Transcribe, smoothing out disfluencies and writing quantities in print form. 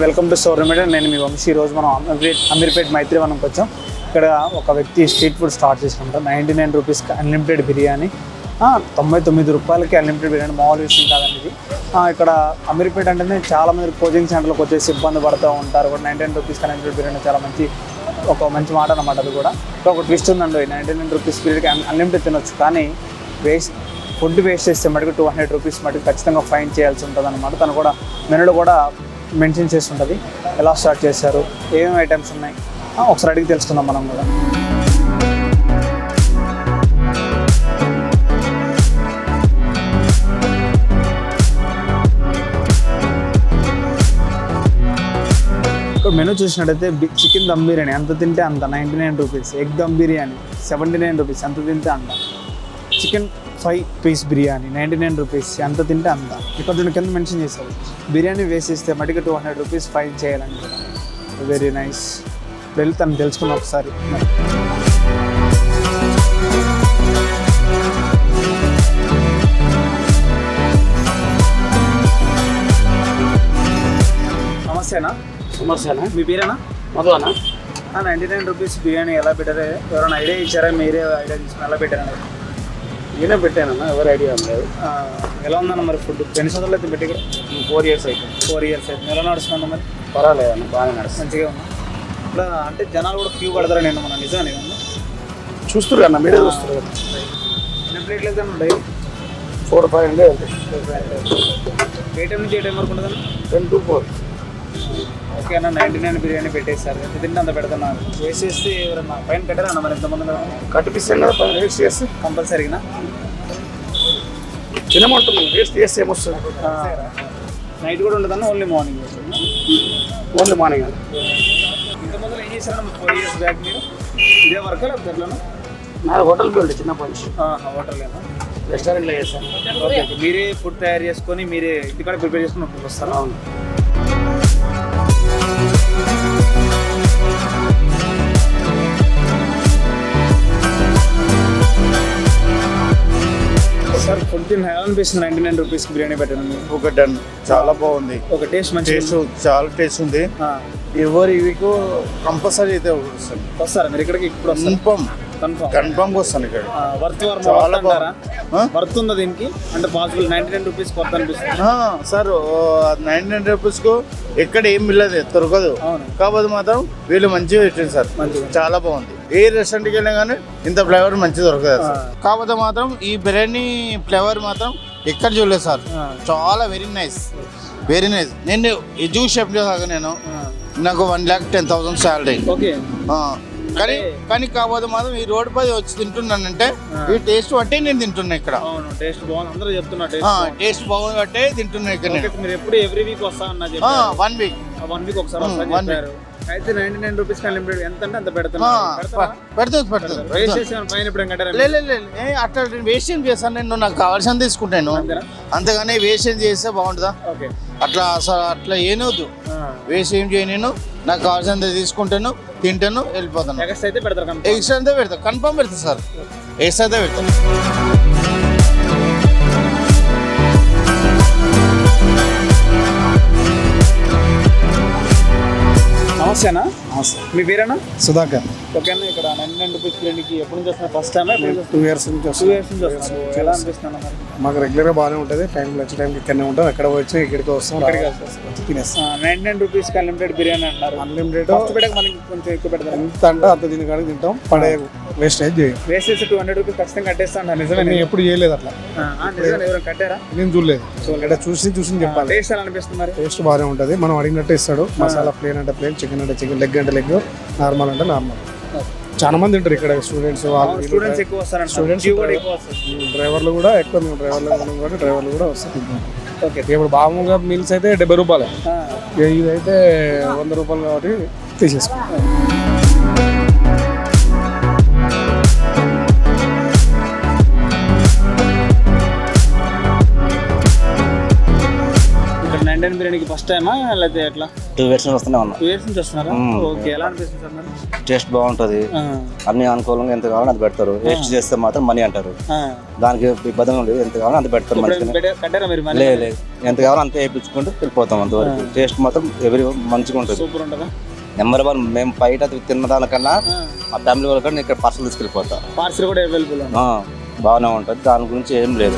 Welcome to store limited. నేను మీ వంశీ. ఈరోజు మనం అమీర్పేట్ మైత్రివనంకి వచ్చాం. ఇక్కడ ఒక వ్యక్తి స్ట్రీట్ ఫుడ్ స్టార్ట్ చేసినట్టు 99 రూపీస్కి అన్లిమిటెడ్ బిర్యానీ, 99 రూపాయలకి అన్లిమిటెడ్ బిర్యానీ. మామూలు విషయం కాదండి ఇది. ఇక్కడ అమీర్పేట్ అంటేనే చాలామంది కోచింగ్ సెంటర్లకు వచ్చేసి ఇబ్బంది పడుతూ ఉంటారు. 99 రూపీస్కి అన్లిమిటెడ్ బిర్యానీ చాలా మంచి మాట అన్నమాట. అది కూడా ఒక ట్విస్ట్ ఉందండి. 99 రూపీస్ బిర్యానీకి అన్లిమిటెడ్ తినొచ్చు, కానీ ఫుడ్ వేస్ట్ చేస్తే మటుకు 200 రూపీస్ మటుకు ఖచ్చితంగా ఫైన్ చేయాల్సి ఉంటుంది అన్నమాట. తను కూడా మెనూలో కూడా మెన్షన్ చేసి ఉంటుంది ఎలా స్టార్ట్ చేశారు, ఏమేమి ఐటమ్స్ ఉన్నాయి, ఒకసారి అడిగి తెలుసుకుందాం మనం కూడా. ఇక్కడ మెనూ చూసినట్టయితే చికెన్ దమ్ బిర్యానీ ఎంత తింటే అంత 99 rupees, egg dum biryani 79 rupees ఎంత తింటే అంత, చికెన్ 5 పీస్ బిర్యానీ 99 రూపీస్ ఎంత తింటే అంత. ఇక్కడ దీని కింద మెన్షన్ చేశారు బిర్యానీ వేసిస్తే మటుకు 200 రూపీస్ ఫైన్ చేయాలండి. Very nice. వెళ్తాను తెలుసుకున్నాం ఒకసారి. నమస్తేనా? సమస్యనా? మీ పేరేనా? మధు అన్న. 99 రూపీస్ బిర్యానీ ఎలా పెట్టారు? ఎవరైనా ఐడియా ఇచ్చారా? మీరే ఐడియా తీసుకుని ఎలా పెట్టారని? నేనే పెట్టానన్న, ఎవరు ఐడియా లేదు. ఎలా ఉందన్న మరి ఫుడ్? ఎన్ని సంవత్సరాలు అయితే పెట్టి? ఇక్కడ 4 years అయితే. 4 years అయితే. ఎలా నడుస్తుందన్న మరి? పర్వాలేదన్న, బాగానే నడుస్తుంది. మంచిగా ఉంది. ఇప్పుడు అంటే జనాలు కూడా క్యూ పడతారా? నేను మన నిజాన్ని చూస్తున్నారు అన్న, మీరే చూస్తారు కదా. ఎన్ని ప్లేట్లు అయితే ఉంటాయి? 4-5 ఉండే. ఏ టైం నుంచి ఏ టైం వరకు ఉంటుందన్న? 10 to 4. ఓకే అన్న. 99 బిర్యానీ పెట్టేస్తారు. ఎంత తింటే అంత పెడుతున్నారు. వేసేస్తే ఎవరన్నా పైన కట్టారా అన్న మరి? ఎంతమంది కట్టిపిస్తాను కదా, వేస్ట్ చేస్తే కంపల్సరీగా తినమంటుంది. వేస్ట్ చేస్తే ఏమొస్తుంది? నైట్ కూడా ఉండదన్న, ఓన్లీ మార్నింగ్? Only morning. ఇంతకుముందు ఏం చేశారన్న 4 years బ్యాక్ మీరు? ఇదే వర్క్ లేకపోతే ఎట్లా? నాది హోటల్ బిల్డ్, చిన్న పంచి. హోటల్లేనా? రెస్టారెంట్లో చేస్తాను. ఓకే. మీరే ఫుడ్ తయారు చేసుకొని మీరే ఇంటికాడ ప్రిపేర్ చేసుకుని వస్తారా? అవును. సార్ ఫుడ్ తిన్న ఎలా అనిపిస్తుంది 99 రూపీస్కి బిర్యానీ పెట్టండి? ఒక డన్, చాలా బాగుంది. ఒక టేస్ట్ మంచి టేస్ట్ చాలా టేస్ట్ ఉంది. ఎవరి వీకు కంపల్సరీ అయితే వస్తుంది. వస్తారా మీరు ఇక్కడికి? ఇప్పుడు కన్ఫర్మ్ వస్తాను ఇక్కడ. వర్త్ చాలా వర్త్ ఉందా దీనికి? అంటే పాసిబుల్ 99 రూపీస్ వర్త్ అనిపిస్తుంది సార్. 99 రూపీస్కు ఎక్కడ ఏం మిల్లదు, దొరకదు. కాకపోతే మాత్రం వీళ్ళు మంచిగా పెట్టింది సార్, చాలా బాగుంది. ఏ రెస్టారెంట్కి వెళ్ళినా కానీ ఇంత ఫ్లేవర్ మంచిగా దొరకదు సార్. కాకపోతే మాత్రం ఈ బిర్యానీ ఫ్లేవర్ మాత్రం ఎక్కడ చూడలేదు సార్. చాలా వెరీ నైస్, వెరీ నైస్. నేను ఎడ్యూ షెఫ్ కాక నేను నాకు 1,10,000 శాలరీ. ఓకే. కానీ కాకపోతే మాత్రం ఈ రోడ్ పై వచ్చి తింటున్నానంటే ఈ టేస్ట్ బట్టే నేను తింటున్నా ఇక్కడ. టేస్ట్ బాగుంది అందరూ చెప్తున్నా. టేస్ట్ బాగుంది బట్టే తింటున్నా ఇక్కడ. మీరు ఎప్పుడు ఎవ్రీ వీక్ వస్తా అన్న? 1 week ఒకసారి వస్తారు. అయితే 99 రూపీస్ అన్లిమిటెడ్ ఎంత అంటే అంత పెడుతున్నా. అట్లా వేస్ట్ ఏం చేస్తాను నేను, నాకు కావాల్సింది తీసుకుంటాను. అంతగానే వేస్ట్ ఏం చేస్తే బాగుంటుందా? అట్లా అట్లా ఏనవద్దు. వేస్ట్ ఏం చేయను, నాకు కావాల్సింది తీసుకుంటాను, తింటాను, వెళ్ళిపోతాను. ఎక్స్ట్రా అయితే పెడతాను, ఎక్స్ట్రా అయితే పెడతాను, కన్ఫర్మ్ పెడతాను సార్. ఎక్స్ట్రా అయితే పెడతాను. నమస్తేనా? నమస్తే. మీ పేరేనా? సుధాకర్. ఓకే అన్న. ఇక్కడ 99 రూపీస్ బిర్యానీకి ఎప్పుడు నుంచి వస్తున్నా? First time? 2 years నుంచి వస్తున్నాను. ఎలా అనిపిస్తున్నాను మరి? మాకు రెగ్యులర్గా బాగానే ఉంటుంది. లంచ్ టైంకి ఇక్కడనే ఉంటాం. ఎక్కడ వచ్చి ఇక్కడికి వస్తాం, తినేస్తాం. 99 రూపీస్కి అన్లిమిటెడ్ బిర్యానీ అంటారు. అన్లిమిటెడ్ పెట్టక మనకి కొంచెం ఎక్కువ పెడతారు. ఎంత అంటే అంత తినకాడికి తింటాం, పడే వేస్టేజ్ చేయం. వేసేసి 200 రూపీస్ ఖచ్చితంగా కట్టేస్తాను. నిజమే? నేను ఎప్పుడు చేయలేదు అట్లా. ఎవరైనా కట్టారా? నేను చూడలేదు. ఇక్కడ చూసి చెప్పాలి. టేస్ట్ ఎలా అనిపిస్తుంది మరి? టేస్ట్ బాగానే ఉంటుంది. మనం అడిగినట్టు ఇస్తాడు. మసాలా ప్లేన్ అంటే ప్లేన్, చికెన్ అంటే చికెన్, లెగ్ అంటే లెగ్, నార్మల్ అంటే నార్మల్. చాలా మంది ఉంటారు ఇక్కడ. స్టూడెంట్స్ ఎక్కువ వస్తారు. డ్రైవర్లు కూడా ఎక్కువ. మేము డ్రైవర్లు కూడా వస్తారు. ఓకే. ఇప్పుడు మామూలుగా మీల్స్ అయితే 70 రూపాయలు, ఇదైతే 100 రూపాయలు కాబట్టి తీసేసుకుంటాం. 99 బిర్యానీకి ఫస్ట్ టైమా లేకపోతే ఎట్లా 2 ఇయర్స్ నుంచి వస్తూనే ఉన్నా. 2 ఇయర్స్ నుంచి వస్తున్నారా? ఓకే, ఎలా అనిపిస్తుంది సార్ మరి? టేస్ట్ బాగుంటుంది, అన్ని అనుకూలంగా ఎంత కావాలో అంత పెడతారు. వేస్ట్ చేస్తే మాత్రం మనీ అంటారు, దానికి ఇబ్బందిగా ఉండదు. ఎంత కావాలో అంత పెడతారు. మంచిగా కట్టారా మీరు? లేదు, ఎంత కావాలో అంత వేయించుకుంటూ వెళ్ళిపోతాం. అంతవరకు టేస్ట్ మాత్రం ఎవరి మంచిగా ఉంటుంది, సూపర్ ఉంటుందా? నెంబర్ 1. మేము బయట తిన్న దానికన్నా మా ఫ్యామిలీ వాళ్ళ కన్నా ఇక్కడ పార్సల్ తీసుకెళ్ళిపోతాం. పార్సల్ కూడా అవైలబుల్ బాగానే ఉంటుంది, దాని గురించి ఏం లేదు.